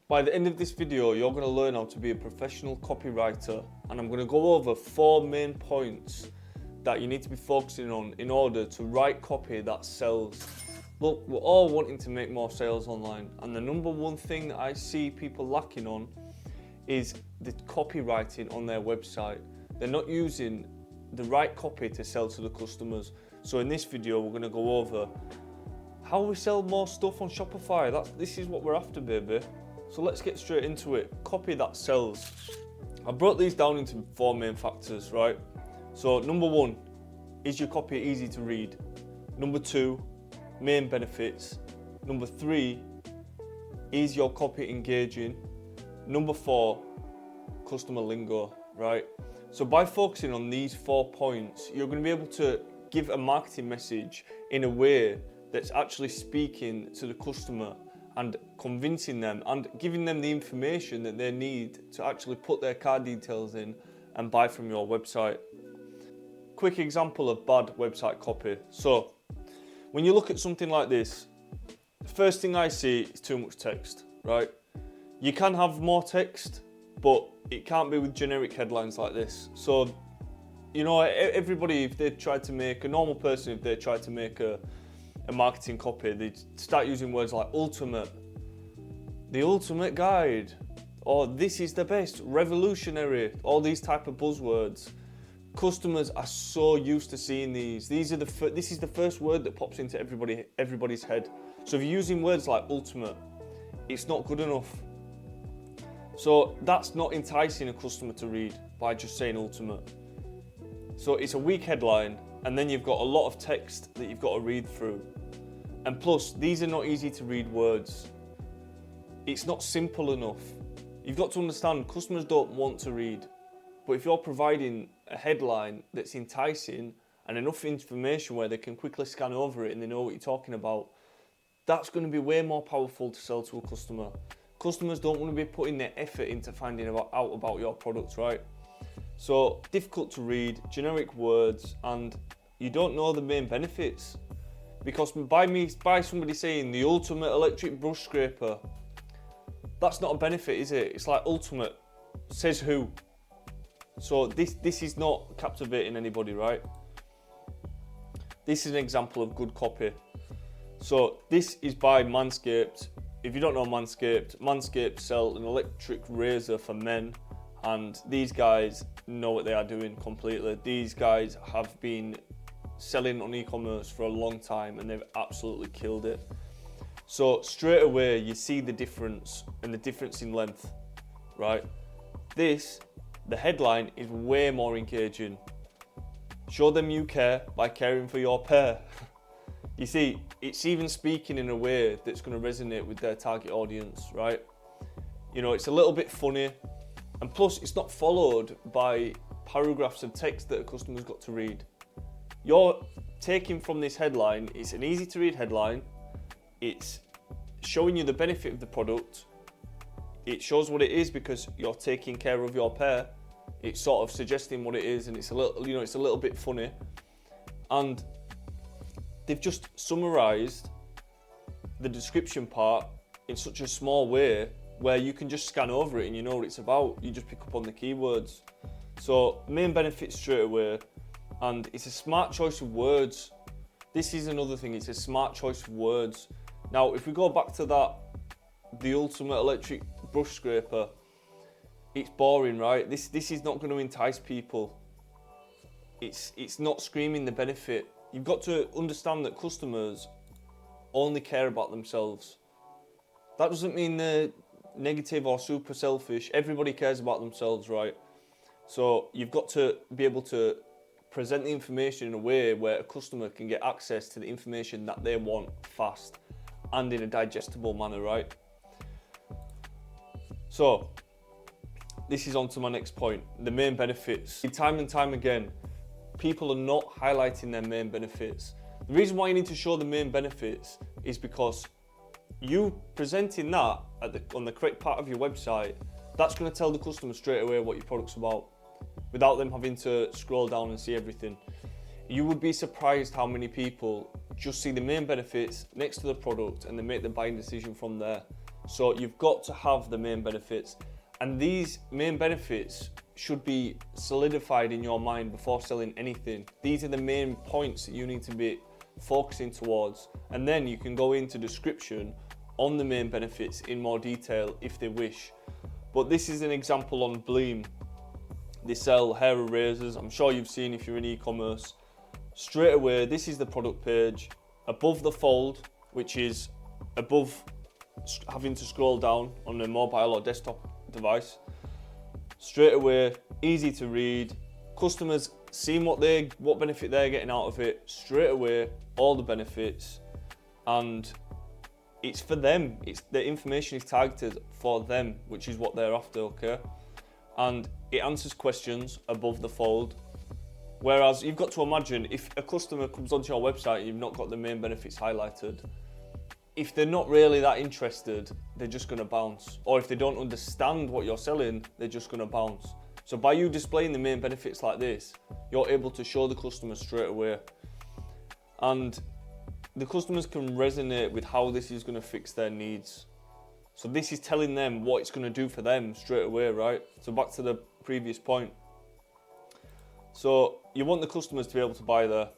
By the end of this video, you're going to learn how to be a professional copywriter, and I'm going to go over 4 main points that you need to be focusing on in order to write copy that sells. Look, we're all wanting to make more sales online, and the number one thing that I see people lacking on is the copywriting on their website. They're not using the right copy to sell to the customers. So in this video, we're going to go over how we sell more stuff on Shopify. This is what we're after, baby. So let's get straight into it. Copy that sells. I broke these down into 4 main factors, right? So number 1, is your copy easy to read? Number 2, main benefits. Number 3, is your copy engaging? Number 4, customer lingo, right? So by focusing on these 4 points, you're going to be able to give a marketing message in a way that's actually speaking to the customer and convincing them and giving them the information that they need to actually put their card details in and buy from your website. Quick example of bad website copy. So when you look at something like this, the first thing I see is too much text, right? You can have more text, but it can't be with generic headlines like this. So, you know, everybody, if they try to make, a normal person, if they try to make a marketing copy, they start using words like ultimate, the ultimate guide, or this is the best, revolutionary, all these type of buzzwords. Customers are so used to seeing these. This is the first word that pops into everybody's head. So if you're using words like ultimate, it's not good enough. So that's not enticing a customer to read by just saying ultimate. So it's a weak headline, and then you've got a lot of text that you've got to read through. And plus, these are not easy to read words. It's not simple enough. You've got to understand, customers don't want to read. But if you're providing a headline that's enticing and enough information where they can quickly scan over it and they know what you're talking about, that's going to be way more powerful to sell to a customer. Customers don't want to be putting their effort into finding out about your products, right? So difficult to read, generic words, and you don't know the main benefits. Because by somebody saying the ultimate electric brush scraper, that's not a benefit, is it? It's like ultimate, says who? So this is not captivating anybody, right? This is an example of good copy. So this is by Manscaped. If you don't know Manscaped sell an electric razor for men, and these guys know what they are doing completely. These guys have been selling on e-commerce for a long time and they've absolutely killed it. So straight away you see the difference, and the difference in length, right? The headline is way more engaging. Show them you care by caring for your pair. You see, it's even speaking in a way that's going to resonate with their target audience, right? You know, it's a little bit funny, and plus it's not followed by paragraphs of text that a customer's got to read. You're taking from this headline, it's an easy to read headline, it's showing you the benefit of the product, it shows what it is because you're taking care of your pair, it's sort of suggesting what it is, and it's a little bit funny, and they've just summarized the description part in such a small way where you can just scan over it and you know what it's about. You just pick up on the keywords. So main benefits straight away, and it's a smart choice of words. This is another thing, it's a smart choice of words. Now, if we go back to that, the ultimate electric brush scraper, it's boring, right? This is not going to entice people. It's not screaming the benefit. You've got to understand that customers only care about themselves. That doesn't mean they're negative or super selfish. Everybody cares about themselves, right? So you've got to be able to present the information in a way where a customer can get access to the information that they want fast and in a digestible manner, right? So this is on to my next point, the main benefits. Time and time again, people are not highlighting their main benefits. The reason why you need to show the main benefits is because you presenting that on the correct part of your website, that's going to tell the customer straight away what your product's about without them having to scroll down and see everything. You would be surprised how many people just see the main benefits next to the product and they make the buying decision from there. So you've got to have the main benefits, and these main benefits should be solidified in your mind before selling anything. These are the main points that you need to be focusing towards, and then you can go into description on the main benefits in more detail if they wish. But this is an example on Bleem. They sell hair erasers. I'm sure you've seen if you're in e-commerce. Straight away, this is the product page. Above the fold, which is above having to scroll down on a mobile or desktop device. Straight away, easy to read. Customers seeing what benefit they're getting out of it. Straight away, all the benefits, and it's for them. The information is targeted for them, which is what they're after, okay? And it answers questions above the fold. Whereas you've got to imagine if a customer comes onto your website and you've not got the main benefits highlighted, if they're not really that interested, they're just going to bounce. Or if they don't understand what you're selling, they're just going to bounce. So by you displaying the main benefits like this, you're able to show the customer straight away. And the customers can resonate with how this is going to fix their needs. So this is telling them what it's going to do for them straight away, right? So back to the previous point. So you want the customers to be able to buy there.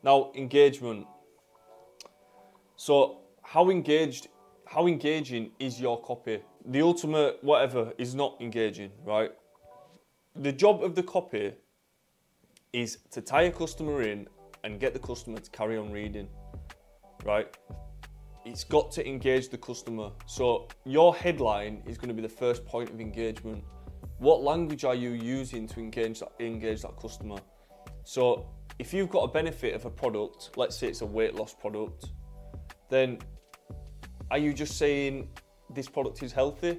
Now, engagement. So how engaging is your copy? The ultimate whatever is not engaging, right? The job of the copy is to tie a customer in and get the customer to carry on reading, right? It's got to engage the customer. So your headline is going to be the first point of engagement. What language are you using to engage that customer? So if you've got a benefit of a product, let's say it's a weight loss product, then are you just saying this product is healthy?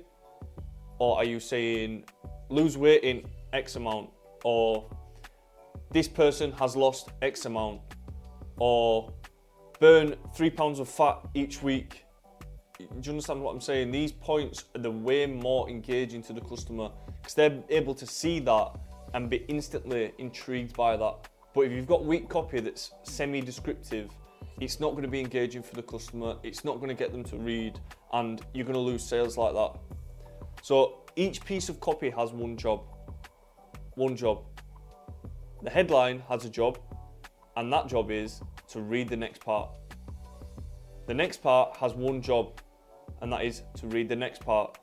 Or are you saying lose weight in X amount? Or this person has lost X amount? Or burn 3 pounds of fat each week? Do you understand what I'm saying? These points are the way more engaging to the customer because they're able to see that and be instantly intrigued by that. But if you've got weak copy that's semi-descriptive, it's not going to be engaging for the customer, it's not going to get them to read, and you're going to lose sales like that. So each piece of copy has one job. One job. The headline has a job, and that job is to read the next part. The next part has one job, and that is to read the next part.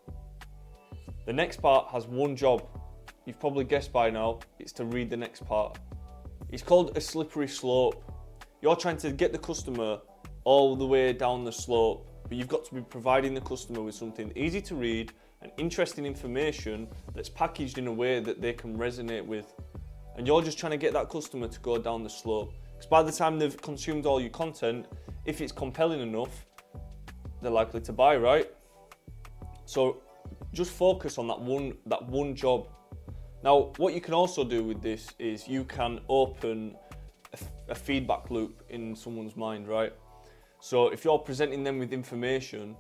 The next part has one job. You've probably guessed by now, it's to read the next part. It's called a slippery slope. You're trying to get the customer all the way down the slope, but you've got to be providing the customer with something easy to read and interesting information that's packaged in a way that they can resonate with. And you're just trying to get that customer to go down the slope. Because by the time they've consumed all your content, if it's compelling enough, they're likely to buy, right? So just focus on that one job. Now, what you can also do with this is you can open a feedback loop in someone's mind, right? So if you're presenting them with information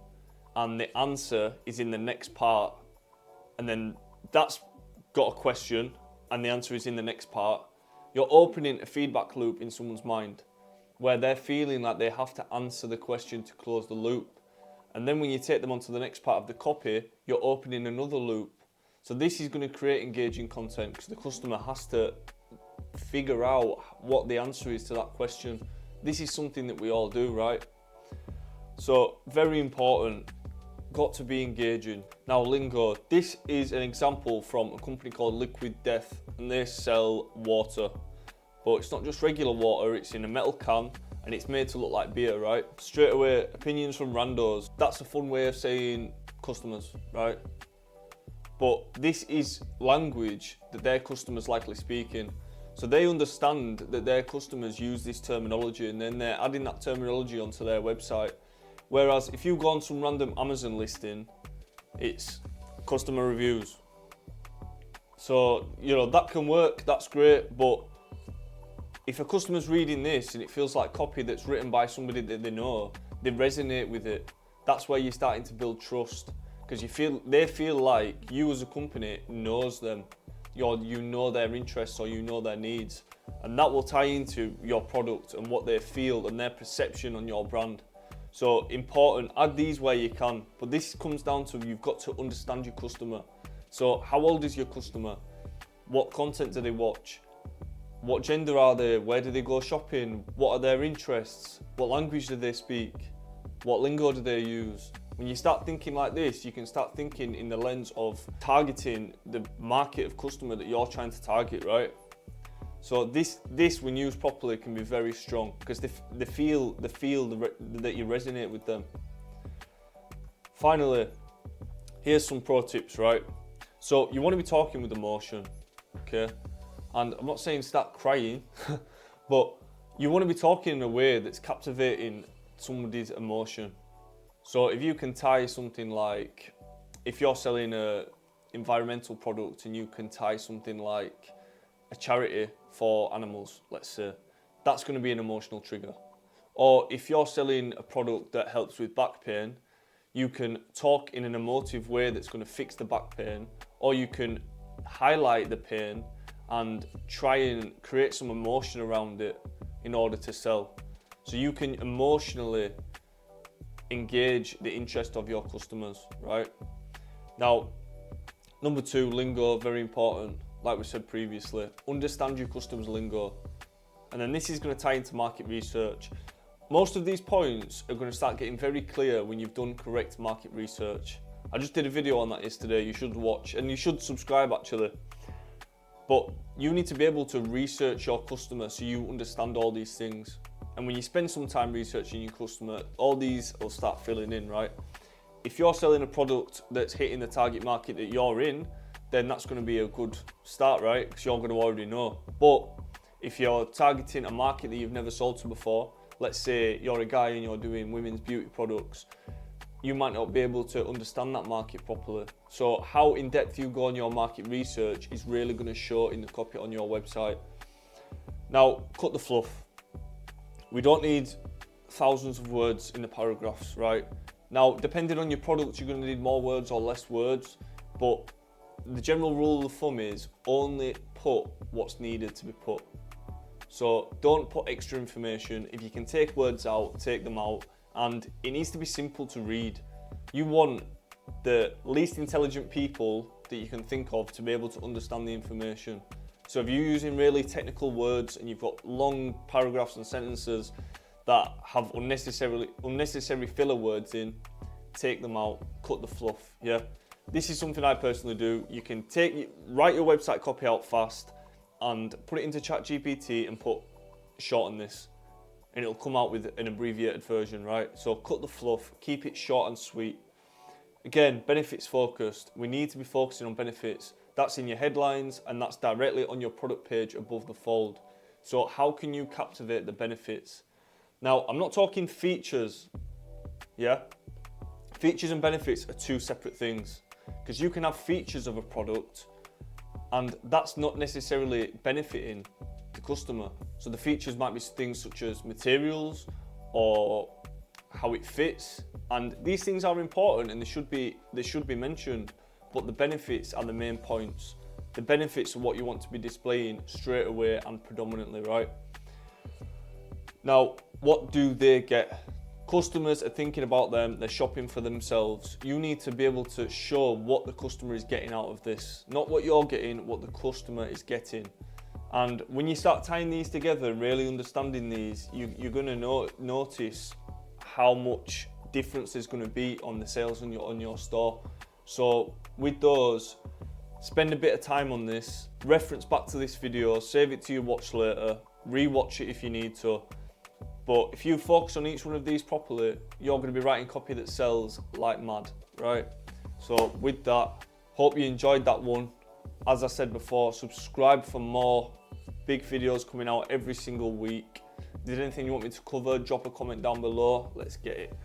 and the answer is in the next part, and then that's got a question and the answer is in the next part, you're opening a feedback loop in someone's mind where they're feeling like they have to answer the question to close the loop. And then when you take them onto the next part of the copy, you're opening another loop. So this is going to create engaging content because the customer has to figure out what the answer is to that question. This is something that we all do, right? So very important, got to be engaging. Now lingo, this is an example from a company called Liquid Death, and they sell water, but it's not just regular water, it's in a metal can and it's made to look like beer, right? Straight away, opinions from randos. That's a fun way of saying customers, right? But this is language that their customers likely speak in. So they understand that their customers use this terminology and then they're adding that terminology onto their website. Whereas if you go on some random Amazon listing, it's customer reviews. So, that can work, that's great, but if a customer's reading this and it feels like copy that's written by somebody that they know, they resonate with it. That's where you're starting to build trust because they feel like you as a company knows them. You know their interests or you know their needs, and that will tie into your product and what they feel and their perception on your brand. So important, add these where you can, but this comes down to you've got to understand your customer. So how old is your customer? What content do they watch? What gender are they? Where do they go shopping? What are their interests? What language do they speak? What lingo do they use? When you start thinking like this, you can start thinking in the lens of targeting the market of customer that you're trying to target, right? So this when used properly can be very strong because they feel that you resonate with them. Finally, here's some pro tips, right? So you want to be talking with emotion, okay? And I'm not saying start crying, but you want to be talking in a way that's captivating somebody's emotion. So if you can tie something like, if you're selling a environmental product and you can tie something like a charity for animals, let's say, that's going to be an emotional trigger. Or if you're selling a product that helps with back pain, you can talk in an emotive way that's going to fix the back pain, or you can highlight the pain and try and create some emotion around it in order to sell. So you can emotionally engage the interest of your customers, right? Now, number 2, lingo, very important. Like we said previously, understand your customer's lingo. And then this is going to tie into market research. Most of these points are going to start getting very clear when you've done correct market research. I just did a video on that yesterday, you should watch, and you should subscribe actually. But you need to be able to research your customer so you understand all these things. And when you spend some time researching your customer, all these will start filling in, right? If you're selling a product that's hitting the target market that you're in, then that's going to be a good start, right? Because you're going to already know. But if you're targeting a market that you've never sold to before, let's say you're a guy and you're doing women's beauty products, you might not be able to understand that market properly. So how in-depth you go on your market research is really going to show in the copy on your website. Now, cut the fluff. We don't need thousands of words in the paragraphs, right? Now, depending on your product, you're going to need more words or less words, but the general rule of thumb is only put what's needed to be put. So don't put extra information. If you can take words out, take them out, and it needs to be simple to read. You want the least intelligent people that you can think of to be able to understand the information. So if you're using really technical words and you've got long paragraphs and sentences that have unnecessary filler words in, take them out, cut the fluff, yeah? This is something I personally do. You can write your website copy out fast and put it into ChatGPT and put shorten this, and it'll come out with an abbreviated version, right? So cut the fluff, keep it short and sweet. Again, benefits focused. We need to be focusing on benefits. That's in your headlines and that's directly on your product page above the fold. So how can you captivate the benefits? Now, I'm not talking features, yeah? Features and benefits are two separate things, because you can have features of a product and that's not necessarily benefiting the customer. So the features might be things such as materials or how it fits, and these things are important and they should be mentioned, but the benefits are the main points. The benefits are what you want to be displaying straight away and predominantly, right? Now, what do they get? Customers are thinking about them, they're shopping for themselves. You need to be able to show what the customer is getting out of this. Not what you're getting, what the customer is getting. And when you start tying these together, really understanding these, you're going to notice how much difference there's going to be on the sales on your store. So with those, spend a bit of time on this, reference back to this video, save it to your watch later, re-watch it if you need to. But if you focus on each one of these properly, you're going to be writing copy that sells like mad, right? So with that, hope you enjoyed that one. As I said before, subscribe for more big videos coming out every single week. If there's anything you want me to cover, drop a comment down below. Let's get it.